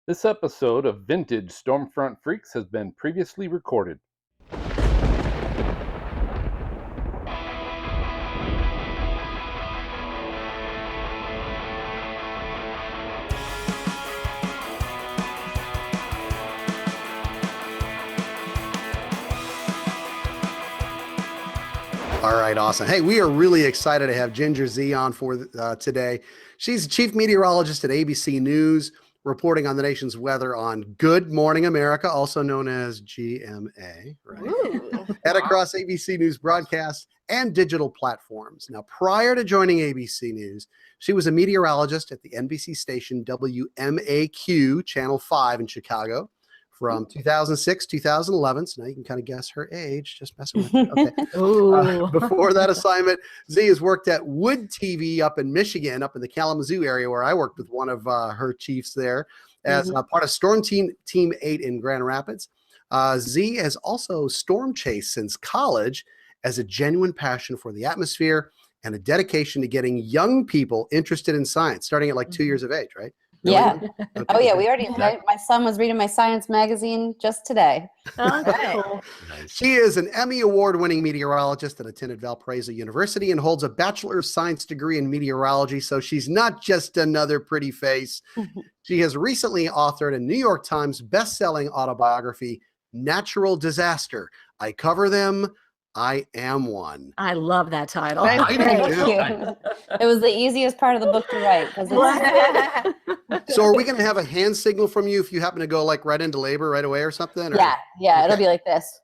This episode of Vintage Stormfront Freaks has been previously recorded. All right, awesome. Hey, we are really excited to have Ginger Z on for today. She's Chief Meteorologist at ABC News, reporting on the nation's weather on Good Morning America, also known as GMA, right? And across ABC News broadcasts and digital platforms. Now, prior to joining ABC News, she was a meteorologist at the NBC station WMAQ, Channel 5 in Chicago, from 2006, 2011. So now you can kind of guess her age, just messing with her. Okay. Before that assignment, Z has worked at Wood TV up in Michigan, up in the Kalamazoo area, where I worked with one of her chiefs there as part of Storm Team 8 in Grand Rapids. Z has also storm chased since college as a genuine passion for the atmosphere and a dedication to getting young people interested in science, starting at like 2 years of age, right? Yeah. Okay. Oh, yeah. We already, my son was reading my science magazine just today. Okay. She is an Emmy Award-winning meteorologist that attended Valparaiso University and holds a Bachelor of Science degree in meteorology. So she's not just another pretty face. She has recently authored a New York Times best-selling autobiography, Natural Disaster. I cover them. I am one. I love that title. Thank you. It was the easiest part of the book to write. So are we going to have a hand signal from you if you happen to go like right into labor right away or something? Or? Yeah, it'll be like this.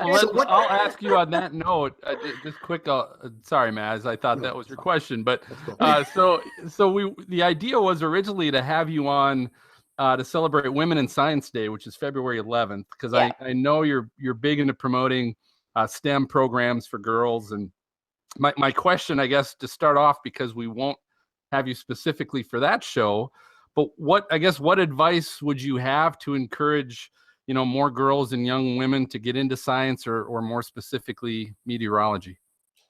I'll ask you on that note, just quick. Sorry, Maz, I thought that was your question, but the idea was originally to have you on to celebrate Women in Science Day, which is February 11th, because I know you're big into promoting STEM programs for girls. And my question, I guess, to start off, because we won't have you specifically for that show, but what advice would you have to encourage, more girls and young women to get into science or more specifically meteorology?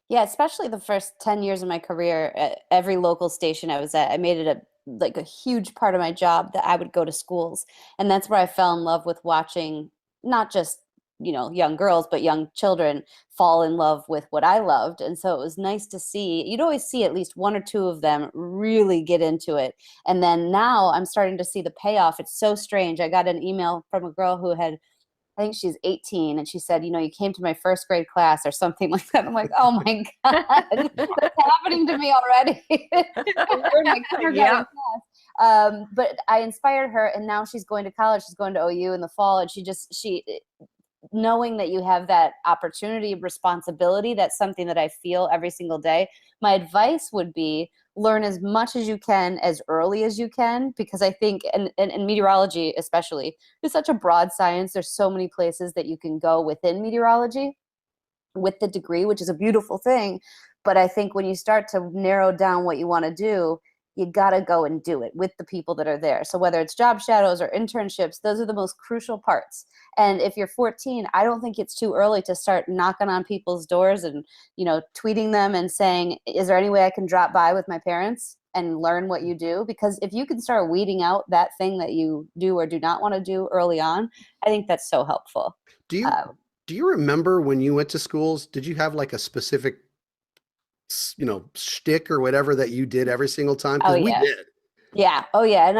Yeah, especially the first 10 years of my career at every local station I was at, I made it a huge part of my job that I would go to schools. And that's where I fell in love with watching not just, young girls, but young children fall in love with what I loved. And so it was nice to see, you'd always see at least one or two of them really get into it. And then now I'm starting to see the payoff. It's so strange. I got an email from a girl who had, I think she's 18, and she said, you came to my first grade class or something like that. I'm like, oh my God, that's happening to me already. We're in my kindergarten class. But I inspired her, and now she's going to college. She's going to OU in the fall, and she knowing that you have that opportunity, responsibility, that's something that I feel every single day. My advice would be learn as much as you can as early as you can, because I think, and meteorology especially, is such a broad science. There's so many places that you can go within meteorology with the degree, which is a beautiful thing. But I think when you start to narrow down what you want to do, you got to go and do it with the people that are there. So whether it's job shadows or internships, those are the most crucial parts. And if you're 14, I don't think it's too early to start knocking on people's doors and, tweeting them and saying, is there any way I can drop by with my parents and learn what you do? Because if you can start weeding out that thing that you do or do not want to do early on, I think that's so helpful. Do you remember when you went to schools, did you have like a specific shtick or whatever that you did every single time? Because we did. Yeah. Oh, yeah. And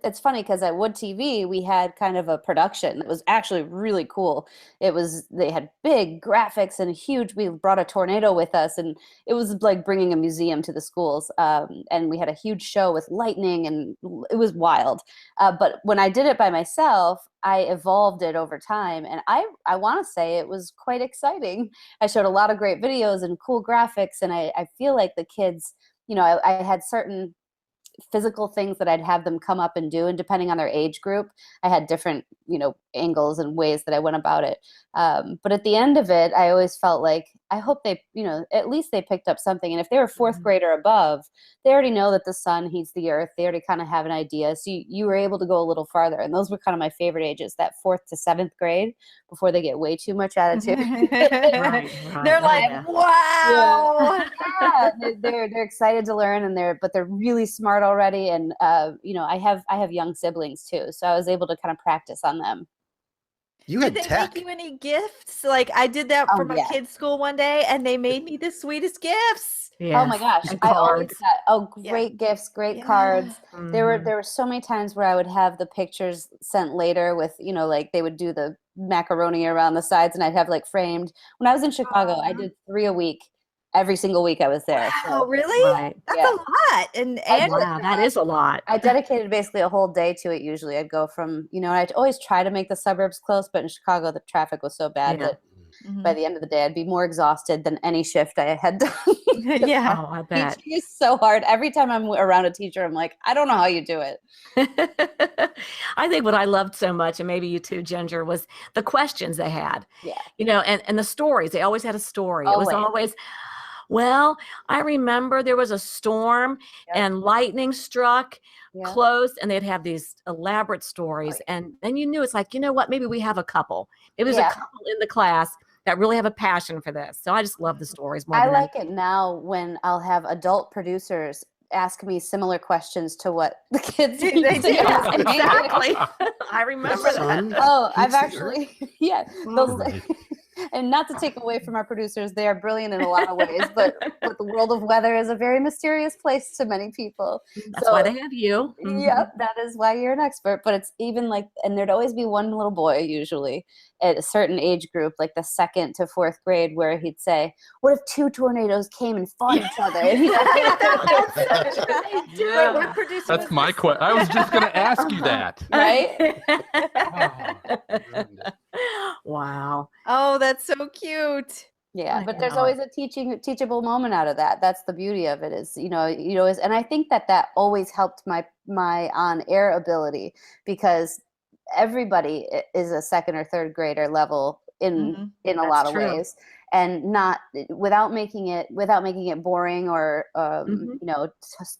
it's funny because at Wood TV, we had kind of a production that was actually really cool. They had big graphics and we brought a tornado with us, and it was like bringing a museum to the schools. And we had a huge show with lightning, and it was wild. But when I did it by myself, I evolved it over time. And I want to say it was quite exciting. I showed a lot of great videos and cool graphics. And I feel like the kids, I had certain physical things that I'd have them come up and do, and depending on their age group, I had different angles and ways that I went about it, but at the end of it, I always felt like I hope they, at least they picked up something. And if they were fourth grade or above, they already know that the sun heats the earth. They already kind of have an idea. So you were able to go a little farther. And those were kind of my favorite ages, that 4th to 7th grade, before they get way too much attitude. Right. They're like, wow. Yeah, they're excited to learn, but they're really smart already. And I have young siblings too, so I was able to kind of practice on them. You Did had they tech. make you any gifts? Like I did that for my kids' school one day, and they made me the sweetest gifts. Yes. Oh my gosh, And I always cards. got great gifts, great cards. There Mhm. were so many times where I would have the pictures sent later with, like they would do the macaroni around the sides, and I'd have like framed. When I was in Chicago, I did 3 a week. Every single week I was there. Wow, So, really? Right. That's a lot. And Wow, that is a lot. I dedicated basically a whole day to it. Usually I'd go from, I'd always try to make the suburbs close, but in Chicago, the traffic was so bad Yeah. that by the end of the day, I'd be more exhausted than any shift I had done. yeah. Oh, I bet. Teaching is so hard. Every time I'm around a teacher, I'm like, I don't know how you do it. I think what I loved so much, and maybe you too, Ginger, was the questions they had. Yeah. And the stories. They always had a story. It was Always. always, well, I remember there was a storm and lightning struck, closed, and they'd have these elaborate stories. And then you knew, it's like, you know what, maybe we have a couple. Maybe there's a couple in the class that really have a passion for this. So I just love the stories more I than like it now when I'll have adult producers ask me similar questions to what the kids They used to do. ask me. exactly. I remember that. Oh, I've Heats the earth? actually, those, and not to take away from our producers, they are brilliant in a lot of ways, but the world of weather is a very mysterious place to many people. That's why they have you. Yep, that is why you're an expert. But it's even like, and there'd always be one little boy, usually at a certain age group, like the 2nd to 4th grade, where he'd say, "What if 2 tornadoes came and fought each other?" And he'd Wait, what producer That's was my this? question. I was just going to ask you that. right? Wow. Oh, that's so cute. Yeah, I but there's know. always a teachable moment out of that. That's the beauty of it, is, you always, and I think that always helped my on-air ability, because everybody is a 2nd or 3rd grader level in a That's lot of true. ways, and not without making it boring or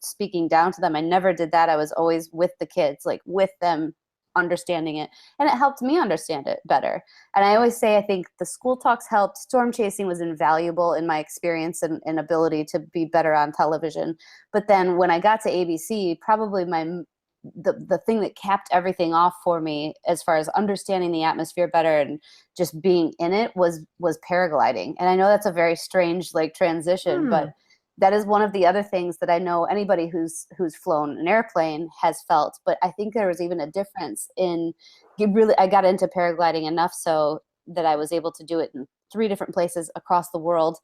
speaking down to them. I never did that. I was always with the kids, like with them, understanding it, and it helped me understand it better. And I always say, I think the school talks helped. Storm chasing was invaluable in my experience and ability to be better on television. But then when I got to ABC, probably the thing that capped everything off for me, as far as understanding the atmosphere better and just being in it, was paragliding. And I know that's a very strange transition, but that is one of the other things that I know anybody who's flown an airplane has felt. But I think there was even a difference in I got into paragliding enough so that I was able to do it in 3 different places across the world.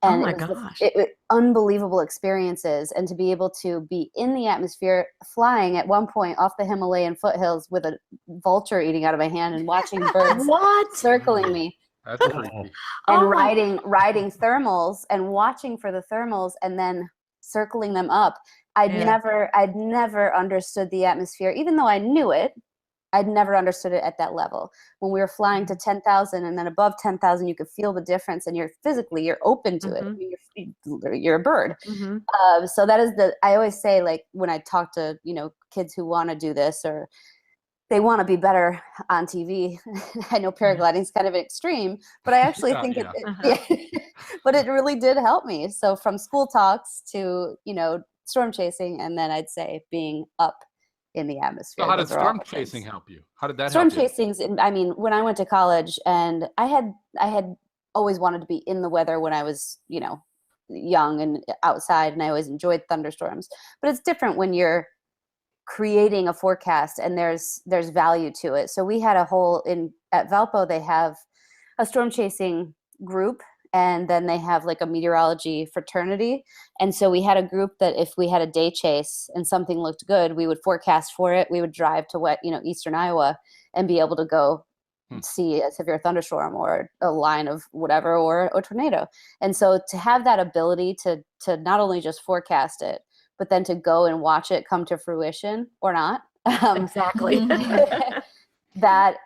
And Oh my it was gosh. unbelievable experiences. And to be able to be in the atmosphere, flying at one point off the Himalayan foothills with a vulture eating out of my hand and watching birds What? circling me. That's creepy. And Oh my- riding thermals and watching for the thermals and then circling them up. I'd never understood the atmosphere, even though I knew it. I'd never understood it at that level. When we were flying to 10,000 and then above 10,000, you could feel the difference, and you're open to it. I mean, you're a bird. So that is I always say, like, when I talk to, kids who want to do this, or they want to be better on TV. I know paragliding is kind of extreme, but I actually think but it really did help me. So from school talks to, storm chasing, and then I'd say being up in the atmosphere. So how did Those are all storm the chasing things. help you? How did that Storm help you? chasing's, I mean, when I went to college, and I had always wanted to be in the weather when I was, young and outside, and I always enjoyed thunderstorms. But it's different when you're creating a forecast and there's value to it. So we had at Valpo, they have a storm chasing group, and then they have like a meteorology fraternity. And so we had a group that if we had a day chase and something looked good, we would forecast for it. We would drive to eastern Iowa and be able to go see a severe thunderstorm or a line of whatever, or a tornado. And so to have that ability to not only just forecast it, but then to go and watch it come to fruition or not. Exactly. that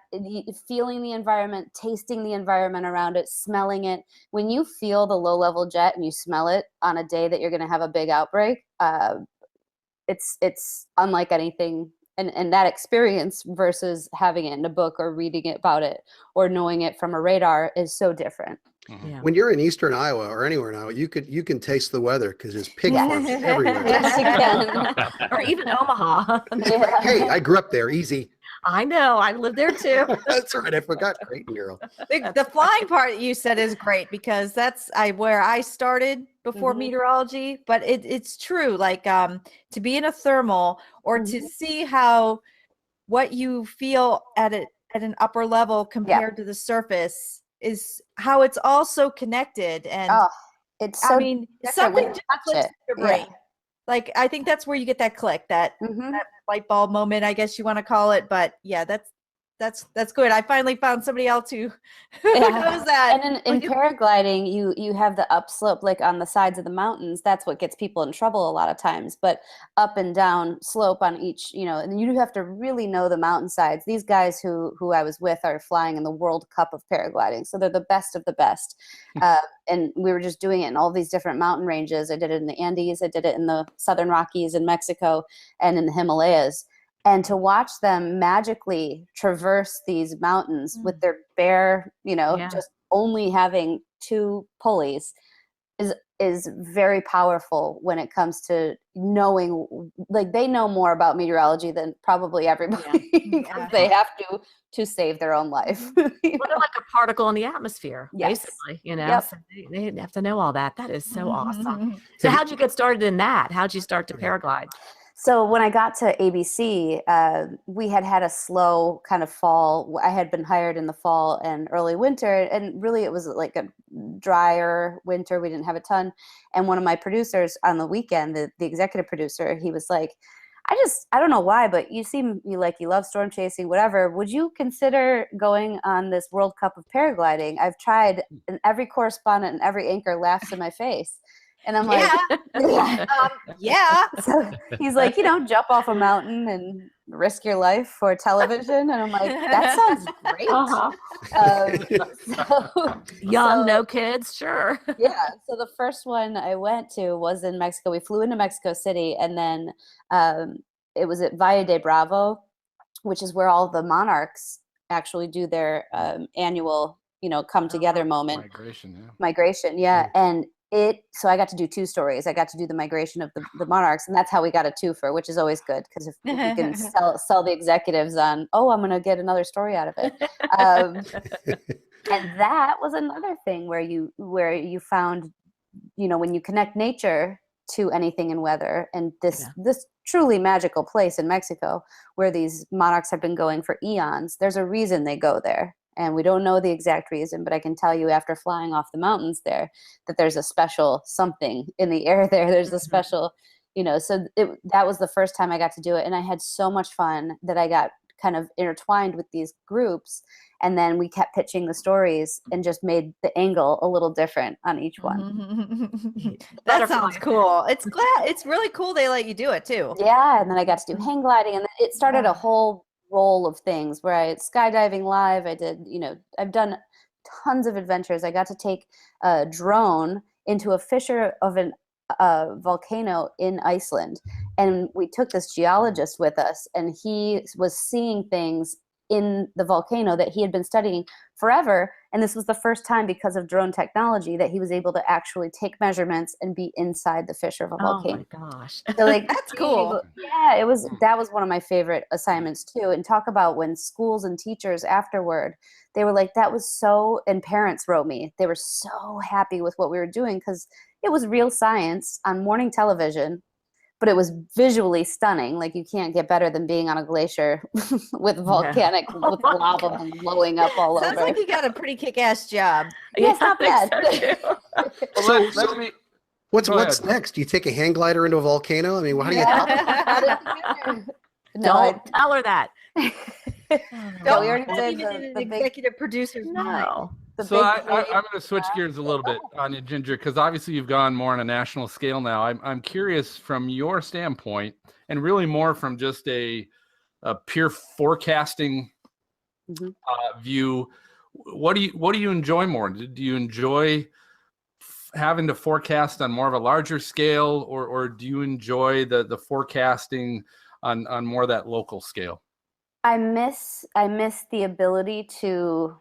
feeling the environment, tasting the environment around it, smelling it. When you feel the low level jet and you smell it on a day that you're going to have a big outbreak, it's unlike anything. And that experience versus having it in a book or reading it about it or knowing it from a radar is so different. Yeah. When you're in Eastern Iowa or anywhere in Iowa, you can taste the weather because there's pig farms everywhere. Yes, you can. Or even Omaha. Yeah. Hey, I grew up there. Easy. I know. I lived there too. That's right. I forgot. Creighton girl. The flying part you said is great because that's where I started before meteorology, but it's true. Like to be in a thermal or to see how what you feel at an upper level compared to the surface is how it's all so connected. And it's so something just clicks in your brain. Yeah. Like I think that's where you get that click, that light bulb moment, I guess you want to call it. But yeah, that's good. I finally found somebody else who knows that. And in paragliding, you have the upslope, like on the sides of the mountains. That's what gets people in trouble a lot of times. But up and down slope on each, and you have to really know the mountainsides. These guys who I was with are flying in the World Cup of paragliding, so they're the best of the best. And we were just doing it in all these different mountain ranges. I did it in the Andes, I did it in the Southern Rockies in Mexico, and in the Himalayas. And to watch them magically traverse these mountains with their bare, just only having 2 pulleys is very powerful when it comes to knowing, like they know more about meteorology than probably everybody because they have to save their own life. Well, they're like a particle in the atmosphere, basically, Yep. So they have to know all that. That is so awesome. So how'd you get started in that? How'd you start to paraglide? So when I got to ABC, we had a slow kind of fall. I had been hired in the fall and early winter, and really it was like a drier winter. We didn't have a ton. And one of my producers on the weekend, the executive producer, he was like, I don't know why, but you seem you love storm chasing, whatever. Would you consider going on this World Cup of paragliding? I've tried, and every correspondent and every anchor laughs in my face. And I'm like, yeah. So he's like, jump off a mountain and risk your life for television. And I'm like, that sounds great. Young, no kids, sure. Yeah. So the first one I went to was in Mexico. We flew into Mexico City, and then it was at Valle de Bravo, which is where all the monarchs actually do their annual, come together moment. Migration. Yeah. And so I got to do 2 stories. I got to do the migration of the monarchs, and that's how we got a twofer, which is always good because if you can sell the executives on, I'm going to get another story out of it. And that was another thing where you found, when you connect nature to anything in weather, and this truly magical place in Mexico where these monarchs have been going for eons, there's a reason they go there. And we don't know the exact reason, but I can tell you after flying off the mountains there that there's a special something in the air there. There's a special, so that was the first time I got to do it. And I had so much fun that I got kind of intertwined with these groups. And then we kept pitching the stories and just made the angle a little different on each one. That sounds cool. It's really cool they let you do it too. Yeah. And then I got to do hang gliding, and it started a whole roll of things where I skydiving live. I did, I've done tons of adventures. I got to take a drone into a fissure of a volcano in Iceland, and we took this geologist with us, and he was seeing things in the volcano that he had been studying forever. And this was the first time, because of drone technology, that he was able to actually take measurements and be inside the fissure of a volcano. Oh my gosh. So that's cool. Yeah, that was one of my favorite assignments too. And talk about when schools and teachers afterward, they were like, that was so, and parents wrote me, they were so happy with what we were doing because it was real science on morning television. But it was visually stunning. Like, you can't get better than being on a glacier with volcanic with lava blowing up all over. Sounds like you got a pretty kick-ass job. Yeah, it's not bad. What's next? Do you take a hang glider into a volcano? I mean, how do you? Don't tell her that. No, we already did the executive producer's no. So I'm going to switch gears a little bit on you, Ginger, because obviously you've gone more on a national scale now. I'm curious from your standpoint, and really more from just a pure forecasting view. What do you enjoy more? Do you enjoy having to forecast on more of a larger scale, or do you enjoy the forecasting on more of that local scale? I miss the ability to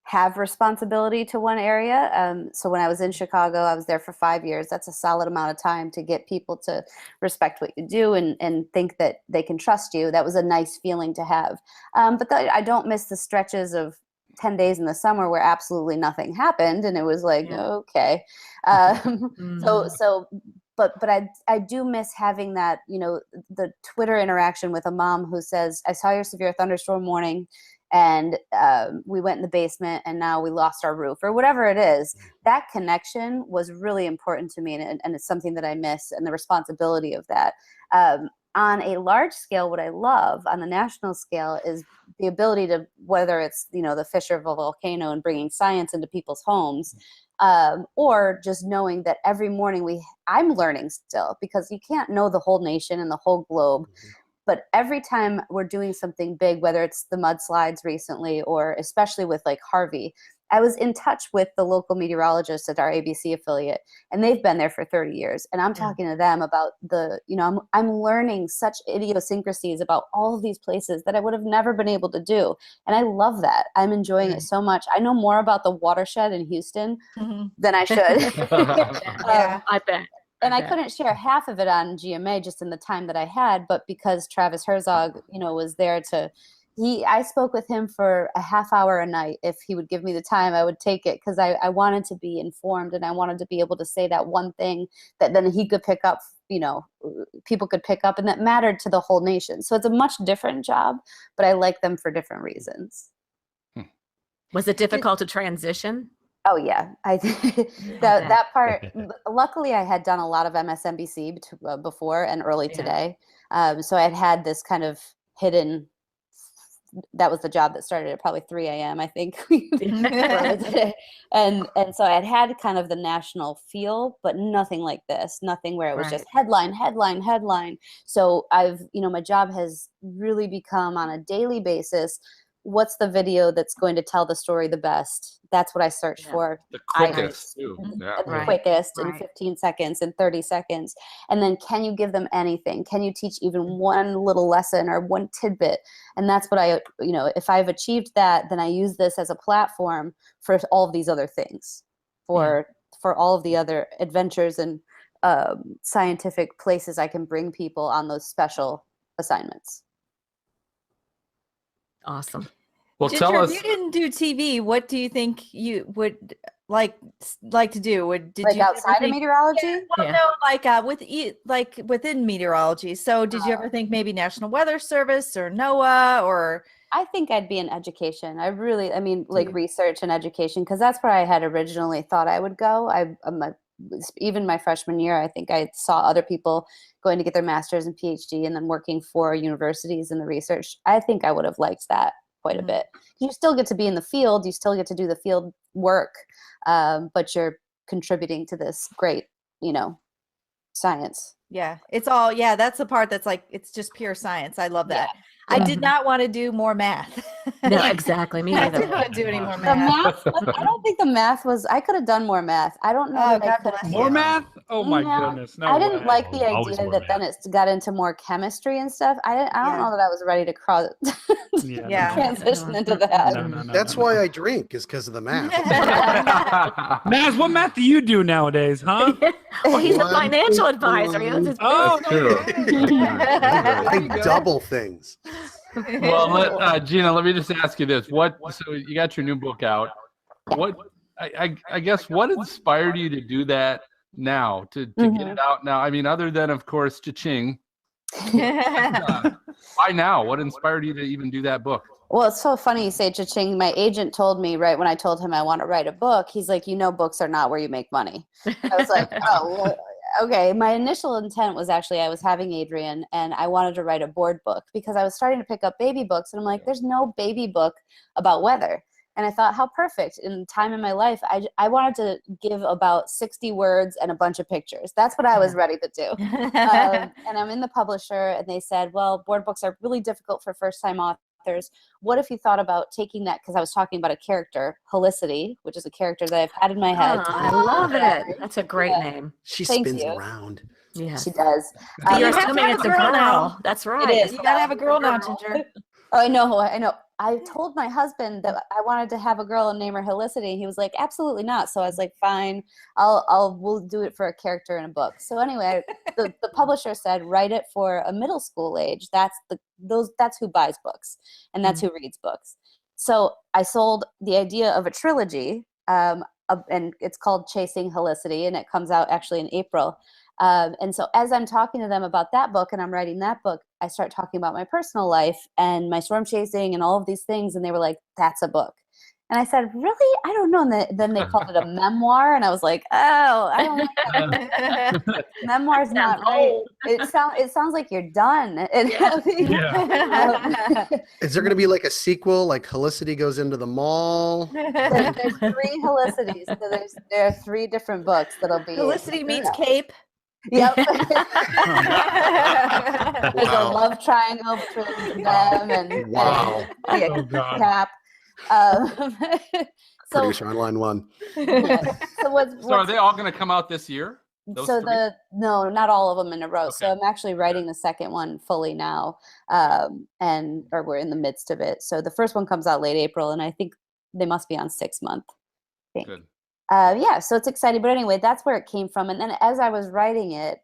have responsibility to one area. So when I was in Chicago, I was there for 5 years. That's a solid amount of time to get people to respect what you do and think that they can trust you. That was a nice feeling to have. But I don't miss the stretches of 10 days in the summer where absolutely nothing happened. And it was like, okay. But I do miss having that, the Twitter interaction with a mom who says, I saw your severe thunderstorm warning and we went in the basement and now we lost our roof, or whatever it is. That connection was really important to me, and it's something that I miss, and the responsibility of that. On a large scale, what I love on the national scale is the ability to, whether it's, the fissure of a volcano and bringing science into people's homes, or just knowing that every morning I'm learning still, because you can't know the whole nation and the whole globe. But every time we're doing something big, whether it's the mudslides recently, or especially with like Harvey, I was in touch with the local meteorologist at our ABC affiliate, and they've been there for 30 years. And I'm talking to them about I'm learning such idiosyncrasies about all of these places that I would have never been able to do. And I love that. I'm enjoying it so much. I know more about the watershed in Houston than I should. I bet. And I couldn't share half of it on GMA just in the time that I had, but because Travis Herzog, was there I spoke with him for a half hour a night. If he would give me the time, I would take it, because I wanted to be informed, and I wanted to be able to say that one thing that then he could pick up, people could pick up, and that mattered to the whole nation. So it's a much different job, but I like them for different reasons. Was it difficult to transition? Oh yeah, that part. Luckily, I had done a lot of MSNBC before and early today, so I had this kind of hidden. That was the job that started at probably 3 a.m. I think, and so I had kind of the national feel, but nothing like this. Nothing where it was just headline, headline, headline. So my job has really become on a daily basis. What's the video that's going to tell the story the best? That's what I search for. The quickest, too. The quickest in 15 seconds, in 30 seconds. And then can you give them anything? Can you teach even one little lesson or one tidbit? And that's what if I've achieved that, then I use this as a platform for all of these other things, for all of the other adventures and scientific places I can bring people on those special assignments. Awesome. Well, Ginger, tell us. if you didn't do TV, what do you think you would like to do? Did you outside of meteorology? No, within meteorology. So did you ever think maybe National Weather Service or NOAA or? I think I'd be in education. Research and education, because that's where I had originally thought I would go. Even my freshman year, I think I saw other people going to get their master's and PhD and then working for universities in the research. I think I would have liked that quite a bit. You still get to be in the field, you still get to do the field work, but you're contributing to this great, science. Yeah, it's all, that's the part that's like, it's just pure science. I love that. I did not want to do more math. No, exactly. Me I either. didn't want to do any more The math. math, I don't think the math was, I could have done more math. I don't know. God bless you. More math? Oh my No, goodness. No I didn't way. like the Always idea more that then it got into more chemistry and stuff. I don't know that I was ready to Yeah. transition into that. No, That's why I drink, is because of the math. Maz, what math do you do nowadays, huh? Well, he's a One, financial two, advisor. He owns his Oh, That's true. I double things. Well, Gina, let me just ask you this: so you got your new book out? I guess what inspired you to do that now? To get it out now? I mean, other than of course, cha-ching. Why now? What inspired you to even do that book? Well, it's so funny you say cha-ching. My agent told me right when I told him I want to write a book, he's like, books are not where you make money. I was like, oh, well, okay. My initial intent was actually I was having Adrian and I wanted to write a board book because I was starting to pick up baby books and I'm like, there's no baby book about weather. And I thought, how perfect. In time in my life, I wanted to give about 60 words and a bunch of pictures. That's what I was ready to do. And I'm in the publisher and they said, well, board books are really difficult for first-time authors. authors, what if you thought about taking that, because I was talking about a character, Helicity, which is a character that I've had in my head. I love it. That's a great name. She Thank spins you. around. Yes. She does. You're You have to assuming have it's a a girl girl. now. That's right. It is. You gotta have a girl now, Ginger. Oh, I know. I told my husband that I wanted to have a girl and name her Helicity, and he was like, "Absolutely not." So I was like, "Fine, we'll do it for a character in a book." So anyway, the publisher said, "Write it for a middle school age. That's who buys books, and that's who reads books." So I sold the idea of a trilogy, and it's called Chasing Helicity, and it comes out actually in April. And so as I'm talking to them about that book and I'm writing that book, I start talking about my personal life and my storm chasing and all of these things. And they were like, "That's a book." And I said, "Really? I don't know." And then they called it a memoir. And I was like, "Oh, I don't like that." Memoir's not right. It sounds like you're done. Is there going to be like a sequel, like Helicity goes into the mall? There's 3 Helicities. So there are 3 different books that'll be. Felicity meets Cape. Yep. There's a love triangle between them and Wow. and God. Cap. So, Producer on line 1. yeah. So So are they all going to come out this year? Those so 3? no, not all of them in a row. So Okay. I'm actually writing the second one fully now, or we're in the midst of it. So the first one comes out late April, and I think they must be on 6 month. I think. Good. Yeah, so it's exciting. But anyway, that's where it came from. And then as I was writing it,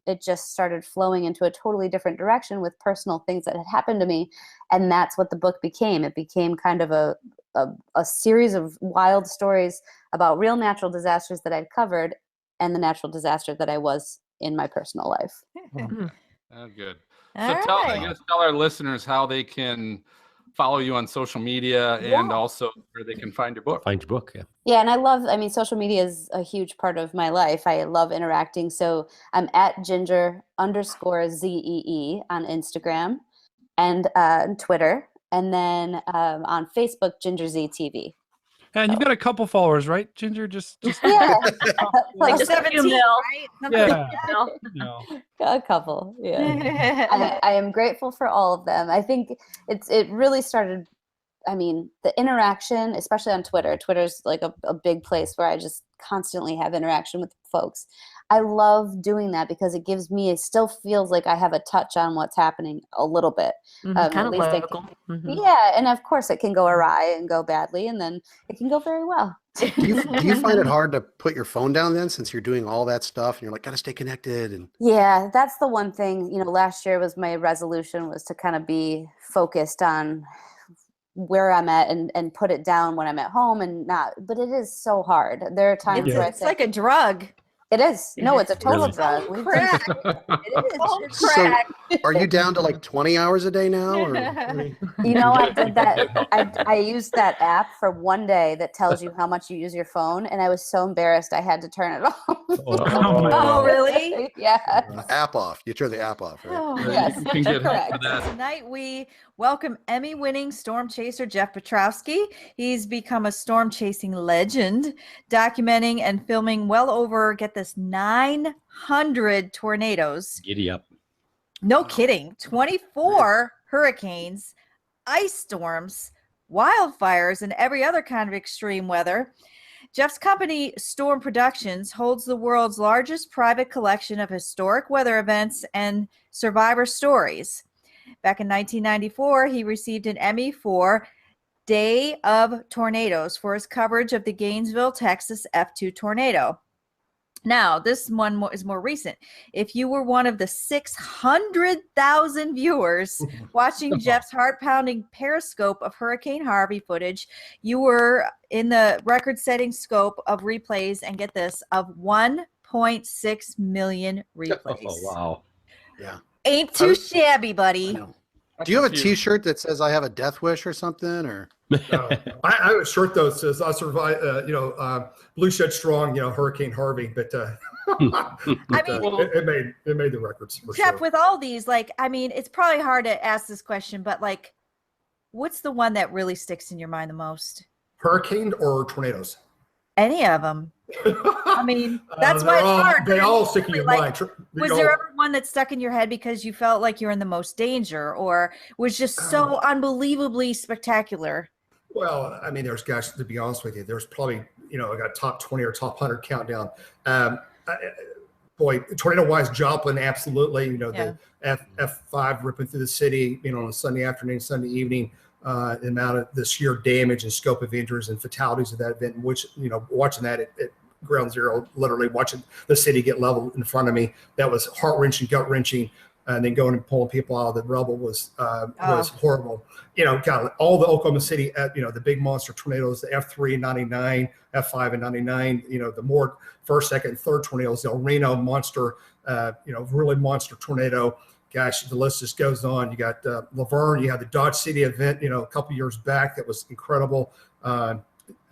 it just started flowing into a totally different direction with personal things that had happened to me. And that's what the book became. It became kind of a series of wild stories about real natural disasters that I'd covered and the natural disaster that I was in my personal life. Oh, good. All So right. tell our listeners how they can follow you on social media and also where they can find your book. Find your book. Yeah. Yeah, and I mean, social media is a huge part of my life. I love interacting. So I'm at Ginger_ZEE on Instagram and Twitter. And then on Facebook, Ginger Z TV. And you've got a couple followers, right, Ginger? Just Yeah. Like just a few 17, mil. right? yeah. No. No. A couple. Yeah. I am grateful for all of them. I think it really started, I mean, the interaction, especially on Twitter. Twitter's like a big place where I just constantly have interaction with folks. I love doing that because it still feels like I have a touch on what's happening a little bit. Kind At of least local. Yeah, and of course it can go awry and go badly, and then it can go very well. Do you find it hard to put your phone down then, since you're doing all that stuff and you're like, gotta stay connected? And Yeah, that's the one thing, last year was my resolution was to kind of be focused on where I'm at and put it down when I'm at home and not, but it is so hard. There are times where I It's say, like a drug. it is. No, it's a total Really? drug. Crack. It is. so are you down to like 20 hours a day now? Or I did that. I used that app for one day that tells you how much you use your phone, and I was so embarrassed I had to turn it off. Oh, really? Yeah. app off. You turn the app off, right? Oh. Yes, You can get help correct. for that. Tonight we welcome Emmy-winning storm chaser Jeff Piotrowski. He's become a storm chasing legend, documenting and filming well over, get this, 900 tornadoes. Giddy up. No kidding. 24 hurricanes, ice storms, wildfires, and every other kind of extreme weather. Jeff's company, Storm Productions, holds the world's largest private collection of historic weather events and survivor stories. Back in 1994, he received an Emmy for Day of Tornadoes for his coverage of the Gainesville, Texas F2 tornado. Now, this one is more recent. If you were one of the 600,000 viewers watching Jeff's heart-pounding periscope of Hurricane Harvey footage, you were in the record-setting scope of replays, and get this, of 1.6 million replays. Oh, wow. Yeah. Ain't too shabby, I buddy. know. Do you have a T-shirt that says "I have a death wish" or something? Or I have a shirt though that says "I survived." Blue Shed Strong. Hurricane Harvey, but I mean, it made the records for Jeff, sure. with all these, it's probably hard to ask this question, but what's the one that really sticks in your mind the most? Hurricane or tornadoes? Any of them. I mean, that's why it's hard. They all stick in your mind. Was there ever one that stuck in your head because you felt like you're in the most danger, or was just so unbelievably spectacular? Well, I mean, there's guys, to be honest with you, there's probably, I got top 20 or top 100 countdown. Boy, tornado-wise, Joplin, absolutely. The F5 ripping through the city, on a Sunday afternoon, Sunday evening, the amount of the sheer damage and scope of injuries and fatalities of that event, which, watching that at ground zero, literally watching the city get leveled in front of me, that was heart-wrenching, gut-wrenching. And then going and pulling people out of the rubble was horrible. God, all the Oklahoma City, the big monster tornadoes, the F3 and 99, F5 and 99, the more first, second, third tornadoes, the El Reno monster, really monster tornado. Gosh, the list just goes on. You got Laverne, you had the Dodge City event, a couple years back that was incredible.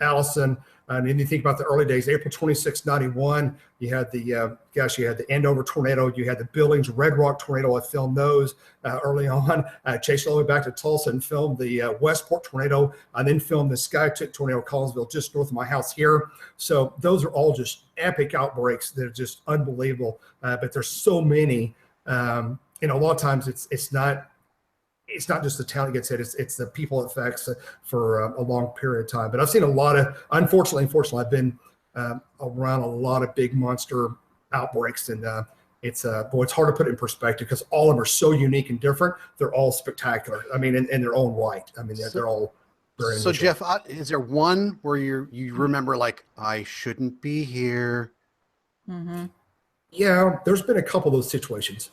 Allison. And then you think about the early days, April 26, 91, you had the, you had the Andover tornado, you had the Billings Red Rock tornado. I filmed those early on. Chased all the way back to Tulsa and filmed the Westport tornado. I then filmed the Skytook tornado, Collinsville, just north of my house here. So those are all just epic outbreaks. They're just unbelievable. But there's so many. A lot of times it's not just the town that gets hit, it's the people it affects for a long period of time. But I've seen a lot of, unfortunately, I've been around a lot of big monster outbreaks, and it's hard to put it in perspective because all of them are so unique and different. They're all spectacular. I mean, in their own right. I mean, they're all very So unusual. Jeff, is there one where you remember like, I shouldn't be here? Mm-hmm. Yeah, there's been a couple of those situations.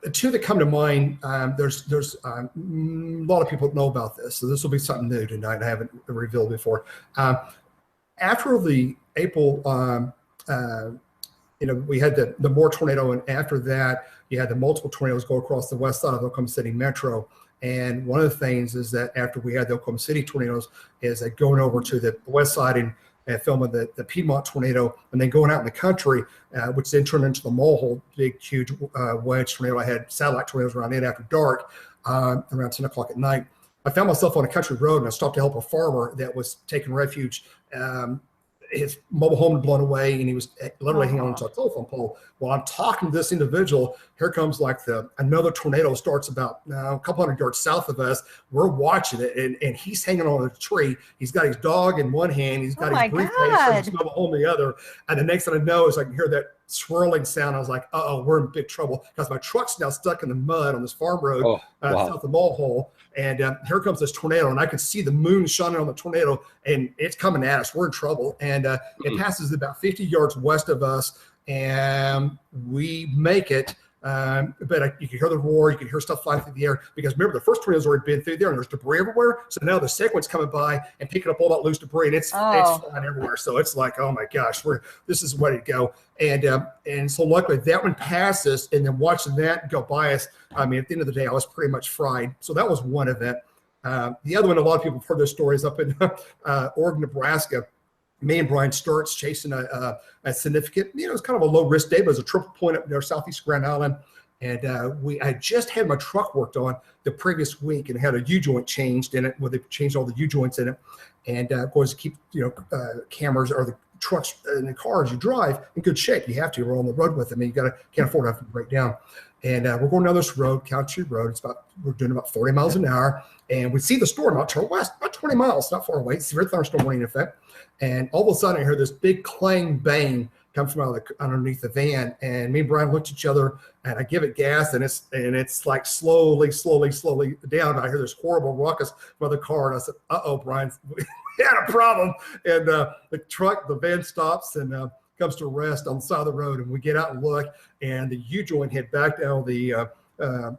The two that come to mind, there's a lot of people know about this, so this will be something new tonight I haven't revealed before. After the April, we had the Moore tornado, and after that, you had the multiple tornadoes go across the west side of Oklahoma City Metro. And one of the things is that after we had the Oklahoma City tornadoes, is that going over to the west side and filming the Piedmont tornado, and then going out in the country, which then turned into the Mulehole, big, huge wedge tornado. I had satellite tornadoes around it after dark, around 10 o'clock at night. I found myself on a country road, and I stopped to help a farmer that was taking refuge. His mobile home had blown away, and he was literally hanging on to a telephone pole. While I'm talking to this individual, here comes like another tornado starts about a couple hundred yards south of us. We're watching it, and he's hanging on a tree. He's got his dog in one hand. He's got his briefcase and his mobile home in the other. And the next thing I know is I can hear that swirling sound. I was like, uh-oh, we're in big trouble because my truck's now stuck in the mud on this farm road south of Mulehole. And here comes this tornado, and I can see the moon shining on the tornado, and it's coming at us. We're in trouble. And it passes about 50 yards west of us, and we make it. But you can hear the roar, you can hear stuff flying through the air, because remember, the first tornado's already been through there and there's debris everywhere. So now the second one's coming by and picking up all that loose debris, and it's flying everywhere. So it's like, oh my gosh, this is ready to go. And so luckily that one passes, and then watching that go by us, I mean, at the end of the day, I was pretty much fried. So that was one event. The other one, a lot of people have heard those stories up in Oregon, Nebraska. Me and Brian Sturtz chasing a significant, it's kind of a low risk day, but it was a triple point up near southeast Grand Island. And I just had my truck worked on the previous week and had a U-joint changed in it, where they changed all the U-joints in it. And of course, keep, cameras or the trucks and the cars you drive in good shape. You have to, we're on the road with them, and can't afford to have to break down. And we're going down this road, country road. We're doing about 40 miles an hour. And we see the storm out to our west, about 20 miles, not far away. It's a severe thunderstorm warning effect. And all of a sudden I hear this big clang bang come from underneath the van. And me and Brian looked at each other, and I give it gas, and it's like slowly down. I hear this horrible ruckus from the car. And I said, uh-oh, Brian, we had a problem. And the van stops and comes to rest on the side of the road, and we get out and look, and the U-joint had backed out the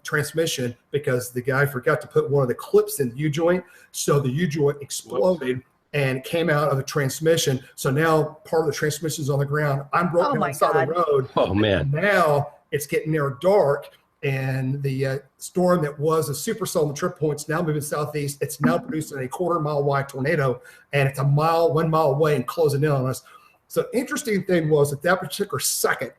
transmission because the guy forgot to put one of the clips in the U-joint. So the U-joint exploded and came out of the transmission. So now part of the transmission is on the ground. I'm broken down the side of the road. Oh man! And now it's getting near dark, and the storm that was a supercell in the trip point's now moving southeast. It's now producing a quarter-mile wide tornado, and it's 1 mile away and closing in on us. So interesting thing was at that particular second,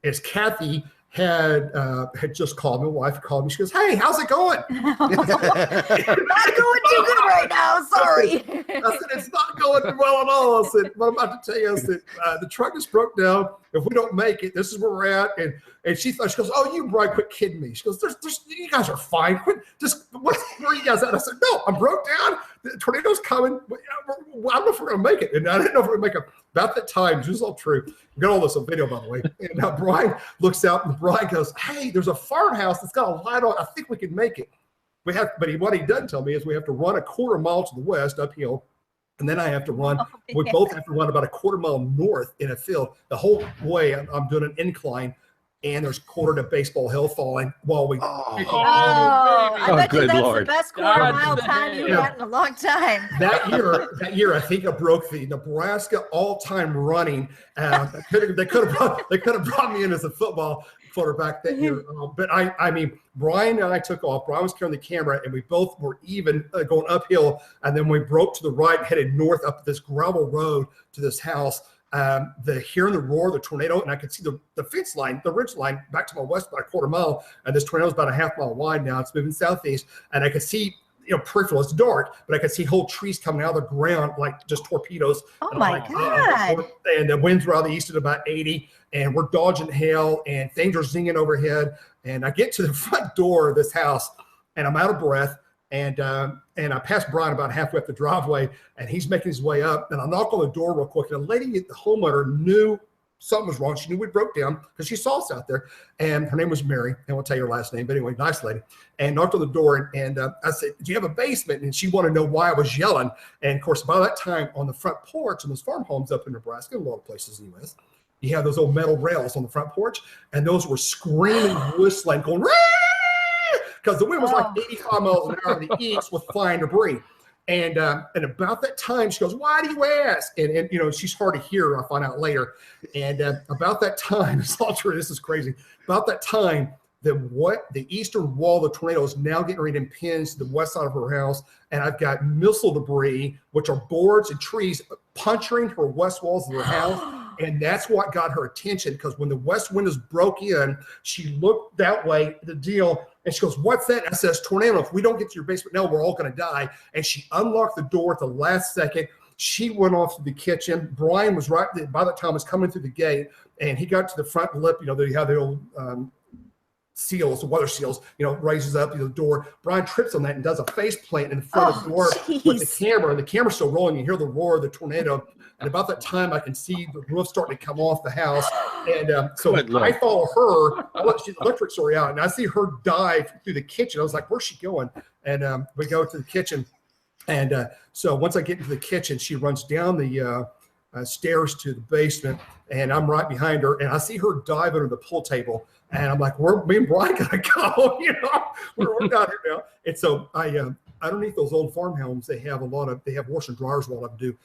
as Kathy had just called me. My wife called me. She goes, "Hey, how's it going?" Not going too good right now. Sorry. I said, "It's not going well at all." I said, "What I'm about to tell you is that the truck just broke down. If we don't make it, this is where we're at." And she goes, "Oh, you Brian, quit kidding me." She goes, "There's you guys are fine. Quit, where are you guys at?" I said, "No, I'm broke down. The tornado's coming. I don't know if we're gonna make it." And I didn't know if we're gonna make it. About that time, this is all true. We got all this on video, by the way. And Brian looks out, and Brian goes, "Hey, there's a farmhouse that's got a light on. I think we can make it. We have, but what he doesn't tell me is we have to run a quarter mile to the west uphill, and then I have to run. We both have to run about a quarter mile north in a field. The whole way I'm doing an incline, and there's quarter to baseball hill falling while we." I bet you good that's Lord. the best quarter God mile damn. time you've had in a long time. That year, I think I broke the Nebraska all-time running. They could have brought me in as a football quarterback that year. But I mean, Brian and I took off. Brian was carrying the camera, and we both were even going uphill. And then we broke to the right, headed north up this gravel road to this house. Hearing the roar of the tornado, and I could see the fence line, the ridge line back to my west about a quarter mile, and this tornado is about a half mile wide now. It's moving southeast, and I could see, peripheral. It's dark, but I could see whole trees coming out of the ground like just torpedoes. Oh and my God. And the winds were out of the east at about 80, and we're dodging hail, and things are zinging overhead. And I get to the front door of this house, and I'm out of breath. And I passed Brian about halfway up the driveway, and he's making his way up. And I knock on the door real quick, and a lady, the homeowner, knew something was wrong. She knew we broke down because she saw us out there. And her name was Mary. I won't tell you her last name, but anyway, nice lady. And knocked on the door, and I said, "Do you have a basement?" And she wanted to know why I was yelling. And of course, by that time, on the front porch, and those farm homes up in Nebraska, a lot of places in the U.S., you have those old metal rails on the front porch, and those were screaming, whistling, going, because the wind was like 85 miles an hour in the east with flying debris. And about that time, she goes, "Why do you ask?" And she's hard to hear, I find out later. And about that time, it's all true, this is crazy. About that time, the eastern wall of the tornado is now getting ready to impinge to the west side of her house. And I've got missile debris, which are boards and trees, puncturing her west walls of her house. And that's what got her attention, because when the west windows broke in, she looked that way, the deal, and she goes, "What's that?" I says, "Tornado. If we don't get to your basement now, we're all going to die." And she unlocked the door at the last second. She went off to the kitchen. Brian was right by the time I was coming through the gate, and he got to the front lip. They have the old seals, the weather seals, raises up the door. Brian trips on that and does a face plant in front of the door with the camera, and the camera's still rolling. You hear the roar of the tornado. And about that time, I can see the roof starting to come off the house. And so I follow her. I let the electric story out, and I see her dive through the kitchen. I was like, "Where's she going?" And we go to the kitchen. And so once I get into the kitchen, she runs down the stairs to the basement, and I'm right behind her. And I see her dive under the pool table. And I'm like, me and Brian gotta go. We're down here now. And so underneath those old farm homes, they have washers and dryers. A lot of them do,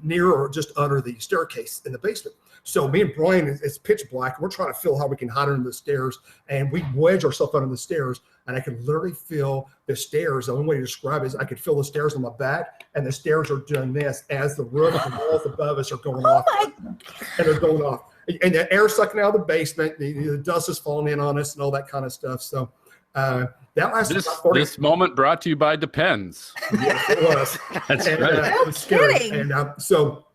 near or just under the staircase in the basement. So me and Brian, it's pitch black. We're trying to feel how we can hide under the stairs, and we wedge ourselves under the stairs. And I can literally feel the stairs. The only way to describe it is I could feel the stairs on my back, and the stairs are doing this as the roof and the walls above us are going off. And they're going off. And the air sucking out of the basement, the dust is falling in on us and all that kind of stuff. So that lasted about 40. This moment brought to you by Depends. Yes, it was. That's and, right. It was scary. And so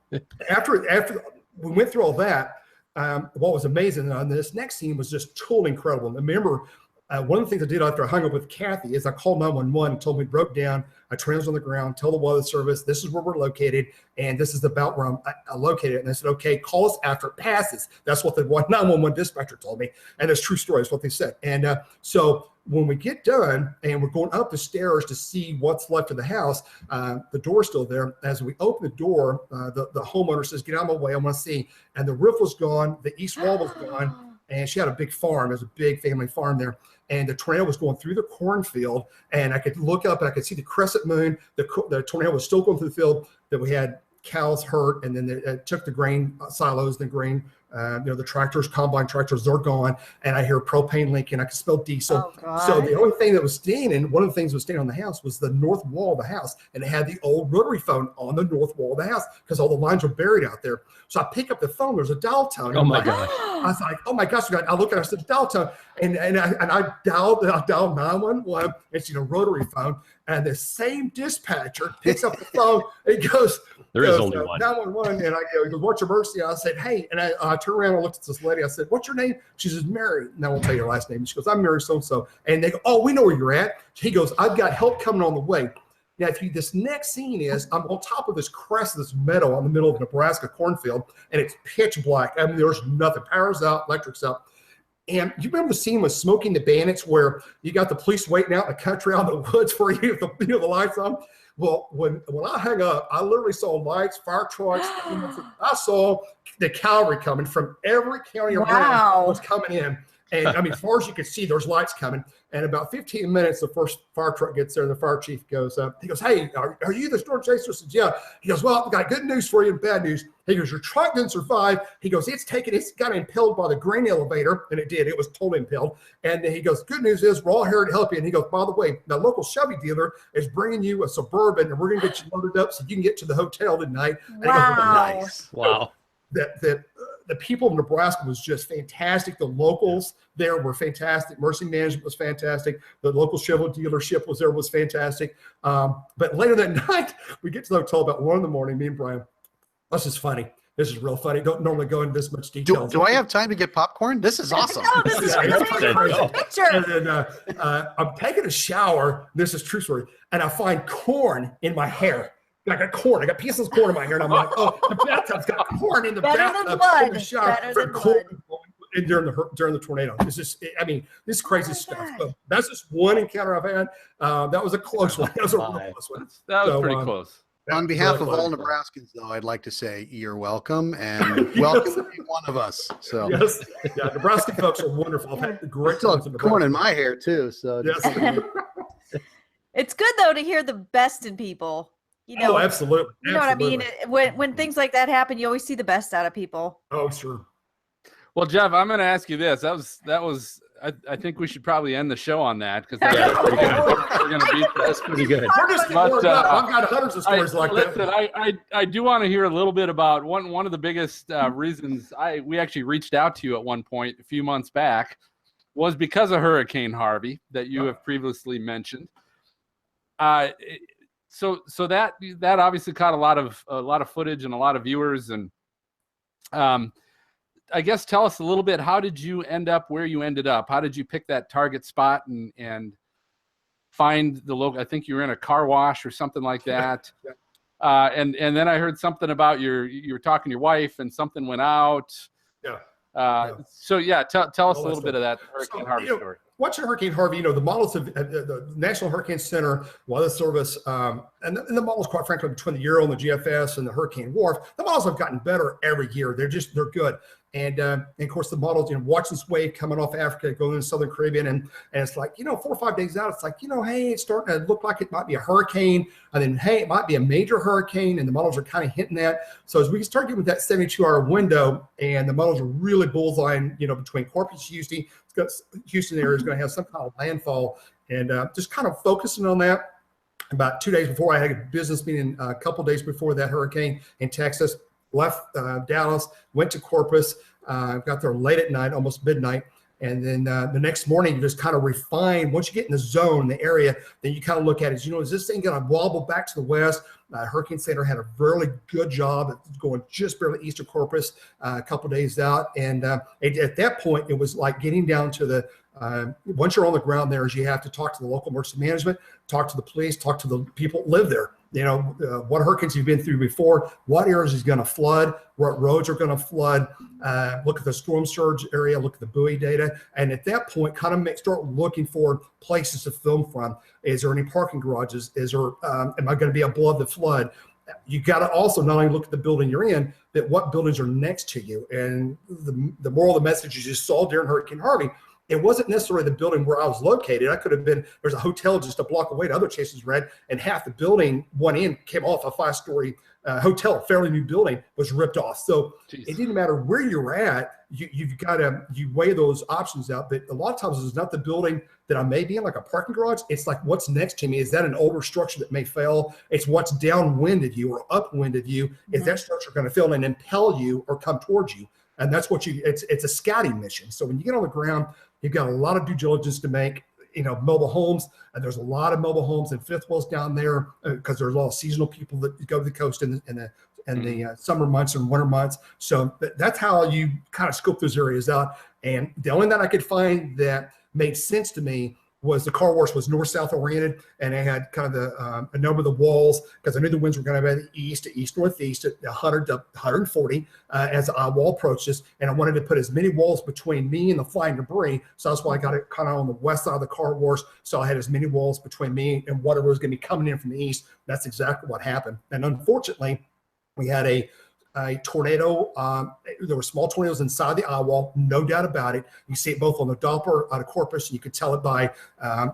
after we went through all that, what was amazing on this next scene was just totally incredible. And remember, one of the things I did after I hung up with Kathy is I called 911 and told me it broke down. I trailers on the ground, tell the weather service, this is where we're located, and this is about where I'm located. And they said, "Okay, call us after it passes." That's what the 911 dispatcher told me. And it's true story. It's what they said. And so when we get done and we're going up the stairs to see what's left of the house, the door's still there. As we open the door, the homeowner says, "Get out of my way, I want to see." And the roof was gone. The east wall was gone. And she had a big farm. There's a big family farm there. And the tornado was going through the cornfield, and I could look up and I could see the crescent moon. The tornado was still going through the field. That we had cows hurt, and then they took the grain silos, the grain the tractors, combine tractors, they're gone. And I hear propane leaking. I can smell diesel. Oh, so the only thing that was standing, one of the things that was standing on the house was the north wall of the house. And it had the old rotary phone on the north wall of the house because all the lines were buried out there. So I pick up the phone. There's a dial tone. Oh my gosh. I was like, oh my gosh. I look at it, I said, dial tone. And I dialed 911. It's a rotary phone. And the same dispatcher picks up the phone. It goes, There is only one. 911. And I go, he goes, what's your emergency? I said, hey. And I turned around and looked at this lady. I said, what's your name? She says, Mary. And I won't tell you her last name. She goes, I'm Mary so-and-so. And they go, oh, we know where you're at. He goes, I've got help coming on the way. Now, this next scene is I'm on top of this crest of this meadow in the middle of Nebraska cornfield, and it's pitch black. I mean, there's nothing. Power's out, electric's out. And you remember the scene with Smoking the Bandits where you got the police waiting out in the country out in the woods for you, the lights on? Well, when I hung up, I literally saw lights, fire trucks. I saw the cavalry coming from every county around was coming in. And I mean, as far as you could see, there's lights coming. And about 15 minutes, the first fire truck gets there. The fire chief goes up. He goes, hey, are you the storm chaser? I said, yeah. He goes, well, I've got good news for you and bad news. He goes, your truck didn't survive. He goes, it's got impaled by the grain elevator. And it did. It was totally impaled. And then he goes, good news is we're all here to help you. And he goes, by the way, the local Chevy dealer is bringing you a Suburban, and we're going to get you loaded up so you can get to the hotel tonight. And Wow. Nice. Wow. The people of Nebraska was just fantastic. The locals there were fantastic. Mercy Management was fantastic. The local Chevrolet dealership was fantastic. But later that night, we get to the hotel about 1 a.m. Me and Brian, this is funny. This is real funny. Don't normally go into this much detail. Do I have time to get popcorn? This is awesome. No, this is Yeah, picture. And then I'm taking a shower. This is true story. And I find corn in my hair. I got corn. I got pieces of corn in my hair. And I'm like, oh, the bathtub's got corn in the bathtub. In the shower. And during the tornado. It's just, I mean, this is crazy stuff. So that's just one encounter I've had. That was a close one. That was a real close one. That was pretty close. On behalf of all Nebraskans, though, I'd like to say you're welcome and welcome to be one of us. So yes, yeah, Nebraska folks are wonderful. I've had great still times in have corn in Nebraska. my hair too. So Yes. It's good though to hear the best in people. You know, Oh, absolutely. you know what I mean? Absolutely. When things like that happen, you always see the best out of people. Oh, sure. Well, Jeff, I'm going to ask you this. That was. I think we should probably end the show on that because we're going to beat That's pretty good. We're just But, warmed up. I've got hundreds of stories like listen, that. I do want to hear a little bit about one of the biggest reasons we actually reached out to you at one point a few months back was because of Hurricane Harvey that you have previously mentioned. So that obviously caught a lot of footage and a lot of viewers, and I guess tell us a little bit. How did you end up where you ended up? How did you pick that target spot and find the local? I think you were in a car wash or something like that. Yeah. And then I heard something about you were talking to your wife and something went out. Yeah. So yeah, tell us All a little that bit of that Hurricane Harvey story. Watching Hurricane Harvey, the models of the National Hurricane Center, Weather Service, and the models, quite frankly, between the Euro and the GFS and the Hurricane Wharf, the models have gotten better every year. They're good. And of course, the models, watching this wave coming off Africa, going into Southern Caribbean, and it's like, 4 or 5 days out, it's like, hey, it's starting to look like it might be a hurricane. And then, hey, it might be a major hurricane. And the models are kind of hinting that. So as we start getting with that 72-hour window, and the models are really bullseyeing, between Corpus, Houston area is going to have some kind of landfall, and just kind of focusing on that. About 2 days before, I had a business meeting a couple days before that hurricane in Texas. Left Dallas, went to Corpus, got there late at night, almost midnight. And then the next morning, you just kind of refine. Once you get in the zone, the area, then you kind of look at it. Is this thing going to wobble back to the west? Hurricane Center had a really good job at going just barely east of Corpus, a couple days out. And at that point, it was like getting down to the once you're on the ground there, is you have to talk to the local emergency management, talk to the police, talk to the people that live there. What hurricanes you've been through before, what areas is going to flood, what roads are going to flood, look at the storm surge area, look at the buoy data. And at that point, kind of start looking for places to film from. Is there any parking garages? Is there, am I going to be above the flood? You got to also not only look at the building you're in, but what buildings are next to you. And the moral of the message you just saw during Hurricane Harvey, it wasn't necessarily the building where I was located. I could have been, there's a hotel just a block away to other Chases Red, and half the building, one end came off a 5-story hotel, fairly new building, was ripped off. So Jeez. it didn't matter where you're at, you've got to weigh those options out. But a lot of times it's not the building that I may be in, like a parking garage. It's like what's next to me. Is that an older structure that may fail? It's what's downwind of you or upwind of you. Is that structure going to fail and impel you or come towards you? And that's what it's a scouting mission. So when you get on the ground, you've got a lot of due diligence to make. Mobile homes, and there's a lot of mobile homes and fifth wheels down there because there's a lot of seasonal people that go to the coast in the summer months and winter months. So that's how you kind of scope those areas out. And the only that I could find that made sense to me was the car wash was north-south oriented, and they had kind of a number of the walls, because I knew the winds were going to be the east to east-northeast at 100 to 140 as the eye wall approached us, and I wanted to put as many walls between me and the flying debris, so that's why I got it kind of on the west side of the car wash, so I had as many walls between me and whatever was going to be coming in from the east. That's exactly what happened. And unfortunately, we had a tornado. There were small tornadoes inside the eye wall, no doubt about it. You see it both on the Doppler out of Corpus, and you could tell it by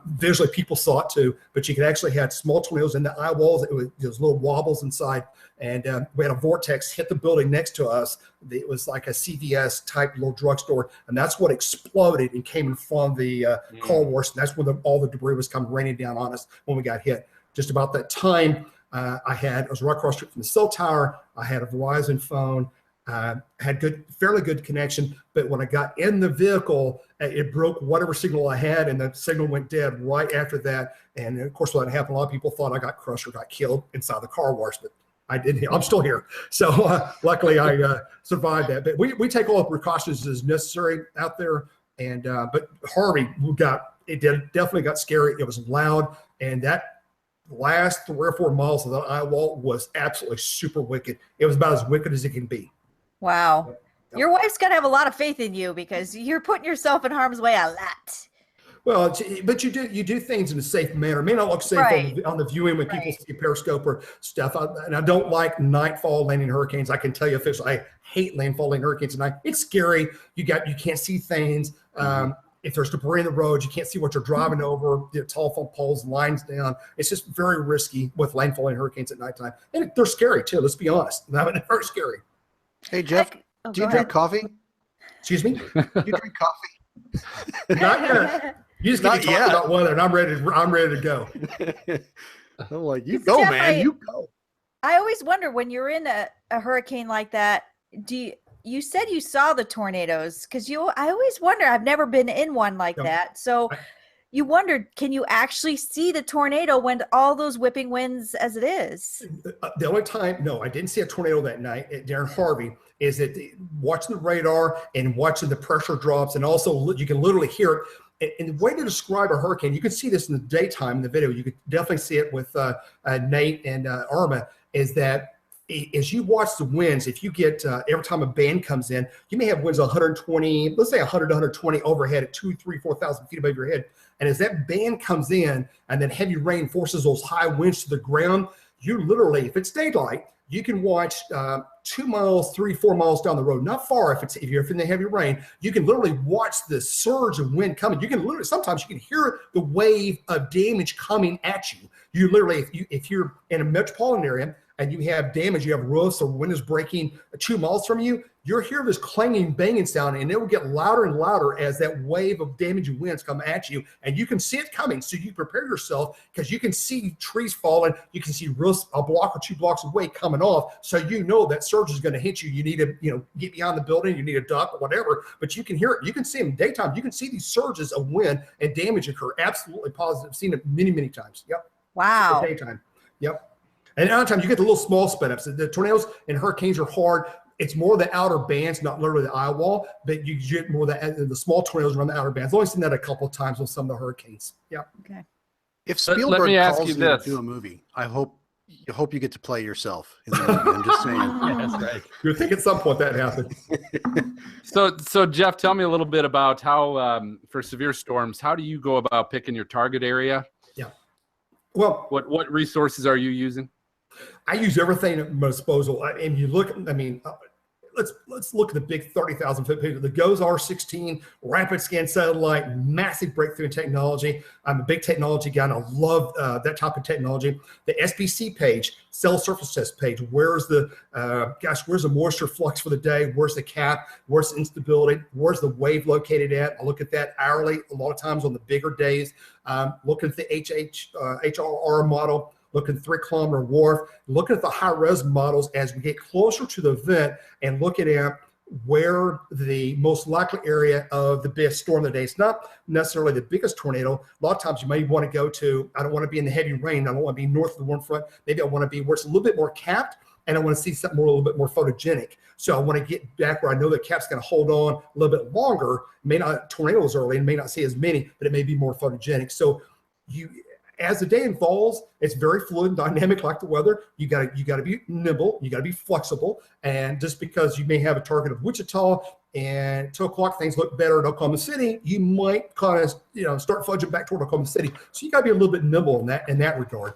visually, people saw it too, but you could actually had small tornadoes in the eye walls. There was little wobbles inside, and we had a vortex hit the building next to us. It was like a CVS type little drugstore, and that's what exploded and came in front of the car wash. And that's when all the debris was coming raining down on us when we got hit. Just about that time, I was right across the street from the cell tower. I had a Verizon phone, had fairly good connection. But when I got in the vehicle, it broke whatever signal I had, and the signal went dead right after that. And of course, when that happened, a lot of people thought I got crushed or got killed inside the car wash, but I didn't. I'm still here. So luckily, I survived that. But we take all the precautions as necessary out there. And but Harvey definitely got scary. It was loud, and that last 3 or 4 miles of the eye wall was absolutely super wicked. It was about as wicked as it can be. Wow. Yep. Your wife's got to have a lot of faith in you, because you're putting yourself in harm's way a lot. Well, but you do things in a safe manner. It may not look safe on the viewing when people see Periscope or stuff. And I don't like nightfall landing hurricanes. I can tell you officially, I hate landfall landing hurricanes at night. It's scary. You can't see things. If there's debris in the road, you can't see what you're driving over, telephone poles, lines down. It's just very risky with landfalling hurricanes at nighttime. And they're scary too, let's be honest. I mean, they're very scary. Hey, Jeff, do you drink coffee? Excuse me? Do you drink coffee? Not yet. You just get to talk about weather, and I'm ready to go. I'm like, you go, Jeff, man, you go. I always wonder, when you're in a hurricane like that, you said you saw the tornadoes, because I always wonder, I've never been in one like that. So you wondered, can you actually see the tornado when all those whipping winds as it is? The only time, no, I didn't see a tornado that night during Harvey, is that watching the radar and watching the pressure drops, and also you can literally hear it. And the way to describe a hurricane, you can see this in the daytime in the video. You could definitely see it with Nate and Irma, is that as you watch the winds, if you get every time a band comes in, you may have winds 120, let's say 100 to 120 overhead at 2,000, 3,000, 4,000 feet above your head. And as that band comes in and then heavy rain forces those high winds to the ground, you literally, if it's daylight, you can watch 2 miles, 3, 4 miles down the road, not far. If you're in the heavy rain, you can literally watch the surge of wind coming. You can literally, sometimes you can hear the wave of damage coming at you. You literally, if you're in a metropolitan area and you have damage, you have roofs or wind is breaking 2 miles from you, you'll hear this clanging, banging sound, and it will get louder and louder as that wave of damaging winds come at you, and you can see it coming. So you prepare yourself, because you can see trees falling, you can see roofs a block or 2 blocks away coming off. So you know that surge is going to hit you. You need to, get behind the building, you need a duck or whatever, but you can hear it. You can see them in daytime. You can see these surges of wind and damage occur. Absolutely positive. I've seen it many, many times. Yep. Wow. Daytime. Yep. And at other times you get the little small spin ups. The tornadoes and hurricanes are hard. It's more the outer bands, not literally the eye wall, but you get more the small tornadoes around the outer bands. I've only seen that a couple of times with some of the hurricanes. Yeah. Okay. If Spielberg calls you to do a movie, I hope you get to play yourself in the movie. I'm just saying. That's right. You'll think at some point that happened. So Jeff, tell me a little bit about how, for severe storms, how do you go about picking your target area? Yeah. Well, what resources are you using? I use everything at my disposal. And you look, let's let's look at the big 30,000-foot picture. The GOES R16 rapid scan satellite, massive breakthrough in technology. I'm a big technology guy, and I love that type of technology. The SPC page, cell surface test page. Where's the moisture flux for the day? Where's the cap? Where's the instability? Where's the wave located at? I look at that hourly. A lot of times on the bigger days, looking at the HRR model. Looking at 3-kilometer wharf, looking at the high-res models as we get closer to the event and looking at where the most likely area of the biggest storm of the day. It's not necessarily the biggest tornado. A lot of times you may want to go to, I don't want to be in the heavy rain. I don't want to be north of the warm front. Maybe I want to be where it's a little bit more capped, and I want to see something a little bit more photogenic. So I want to get back where I know the cap's going to hold on a little bit longer. May not tornadoes early and may not see as many, but it may be more photogenic. So as the day unfolds, it's very fluid and dynamic like the weather. You got to be nimble. You got to be flexible. And just because you may have a target of Wichita and at 2 o'clock things look better in Oklahoma City, you might kind of start fudging back toward Oklahoma City. So you got to be a little bit nimble in that regard.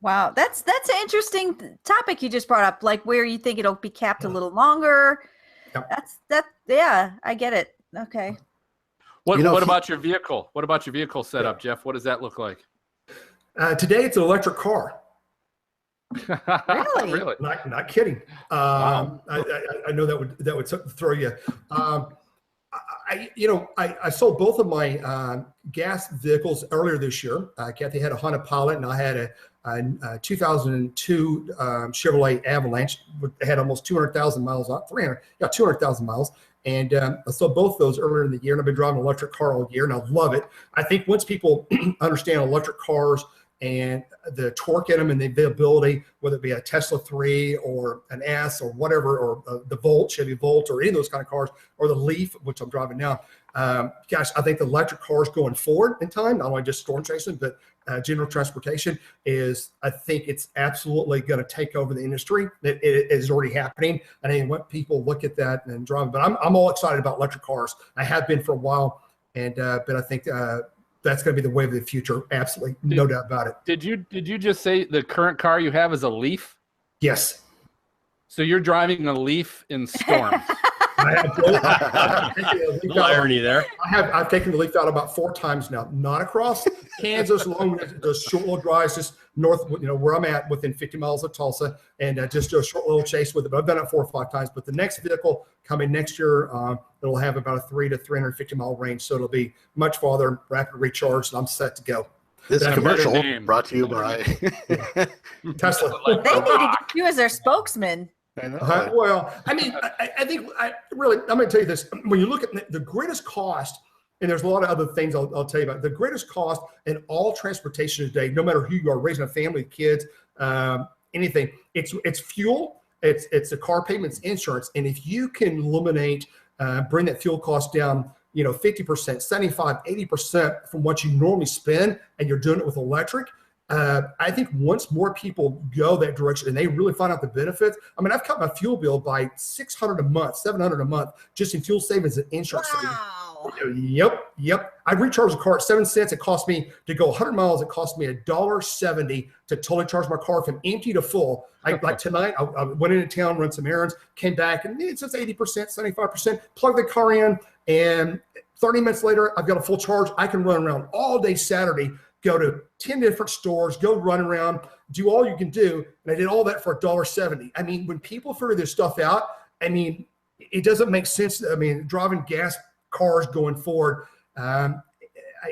Wow, that's an interesting topic you just brought up. Like where you think it'll be capped a little longer. Yep. Yeah, I get it. Okay. What about your vehicle? What about your vehicle setup, Jeff? What does that look like? Today, it's an electric car. Really? Really? Not kidding. Wow. I know that would throw you. I sold both of my gas vehicles earlier this year. Kathy had a Honda Pilot, and I had a 2002 Chevrolet Avalanche. It had almost 200,000 miles on 200,000 miles. And I sold both of those earlier in the year, and I've been driving an electric car all year, and I love it. I think once people understand electric cars and the torque in them and the availability, whether it be a Tesla 3 or an S or whatever, or the Volt, Chevy Volt, or any of those kind of cars, or the Leaf, which I'm driving now. I think the electric cars going forward in time, not only just storm chasing, but general transportation I think it's absolutely going to take over the industry. It is already happening. And I want people to look at that and drive. But I'm all excited about electric cars. I have been for a while. But I think that's going to be the wave of the future. Absolutely. No doubt about it. Did you just say the current car you have is a Leaf? Yes. So you're driving a Leaf in storms. No irony there. I've taken the Leaf out about 4 times now, not across Kansas, along those short little drives just north, where I'm at, within 50 miles of Tulsa, and just do a short little chase with it. But I've done it 4 or 5 times. But the next vehicle coming next year, it'll have about a 300 to 350 mile range, so it'll be much farther, rapid recharge, and I'm set to go. This commercial brought to you by Tesla. They need to get you as their spokesman. I know. Well, I mean, I think I'm going to tell you this. When you look at the greatest cost, and there's a lot of other things I'll tell you about, the greatest cost in all transportation today, no matter who you are, raising a family, kids, anything, it's fuel, it's the car payments, insurance. And if you can eliminate, bring that fuel cost down, 50%, 75, 80% from what you normally spend, and you're doing it with electric, I think once more people go that direction and they really find out the benefits. I mean, I've cut my fuel bill by $600 a month, $700 a month, just in fuel savings and insurance. Wow. Yep. I recharge the car at 7 cents. It cost me to go 100 miles. It cost me $1.70 to totally charge my car from empty to full. Like tonight, I went into town, run some errands, came back, and it's just 80%, 75%. Plug the car in, and 30 minutes later, I've got a full charge. I can run around all day Saturday, go to 10 different stores, go run around, do all you can do. And I did all that for $1.70. I mean, when people figure this stuff out, I mean, it doesn't make sense. I mean, driving gas cars going forward,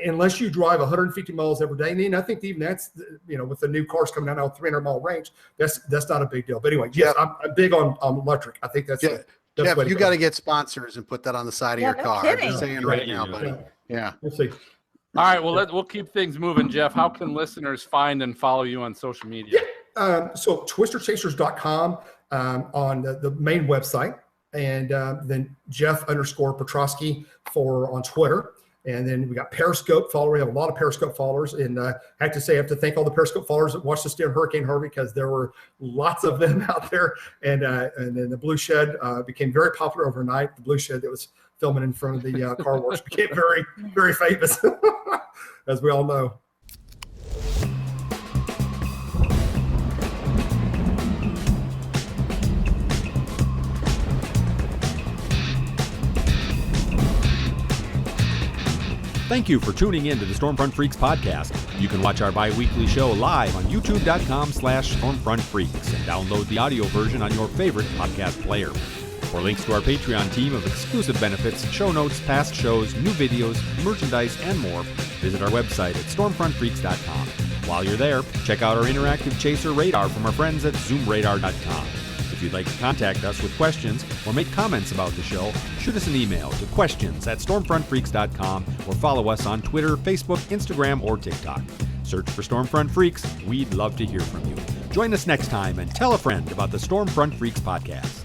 unless you drive 150 miles every day. And I think even that's, with the new cars coming out now, 300-mile range, that's not a big deal. But anyway, yes, I'm big on electric. I think that's Jeff, you got to get sponsors and put that on the side of your car. Kidding. I'm just saying right now, buddy. Yeah. We'll see. All right, well, we'll keep things moving, Jeff. How can listeners find and follow you on social media? So twisterchasers.com on the main website, and then Jeff_Piotrowski on Twitter. And then we got Periscope follower. We have a lot of Periscope followers. And I have to thank all the Periscope followers that watched us during Hurricane Harvey, because there were lots of them out there. And then the Blue Shed became very popular overnight. The Blue Shed that was filming in front of the car wash became very, very famous, as we all know. Thank you for tuning in to the Stormfront Freaks podcast. You can watch our bi-weekly show live on youtube.com/stormfrontfreaks and download the audio version on your favorite podcast player. For links to our Patreon team of exclusive benefits, show notes, past shows, new videos, merchandise, and more, visit our website at stormfrontfreaks.com. While you're there, check out our interactive chaser radar from our friends at zoomradar.com. If you'd like to contact us with questions or make comments about the show, shoot us an email to questions@stormfrontfreaks.com or follow us on Twitter, Facebook, Instagram, or TikTok. Search for Stormfront Freaks. We'd love to hear from you. Join us next time and tell a friend about the Stormfront Freaks podcast.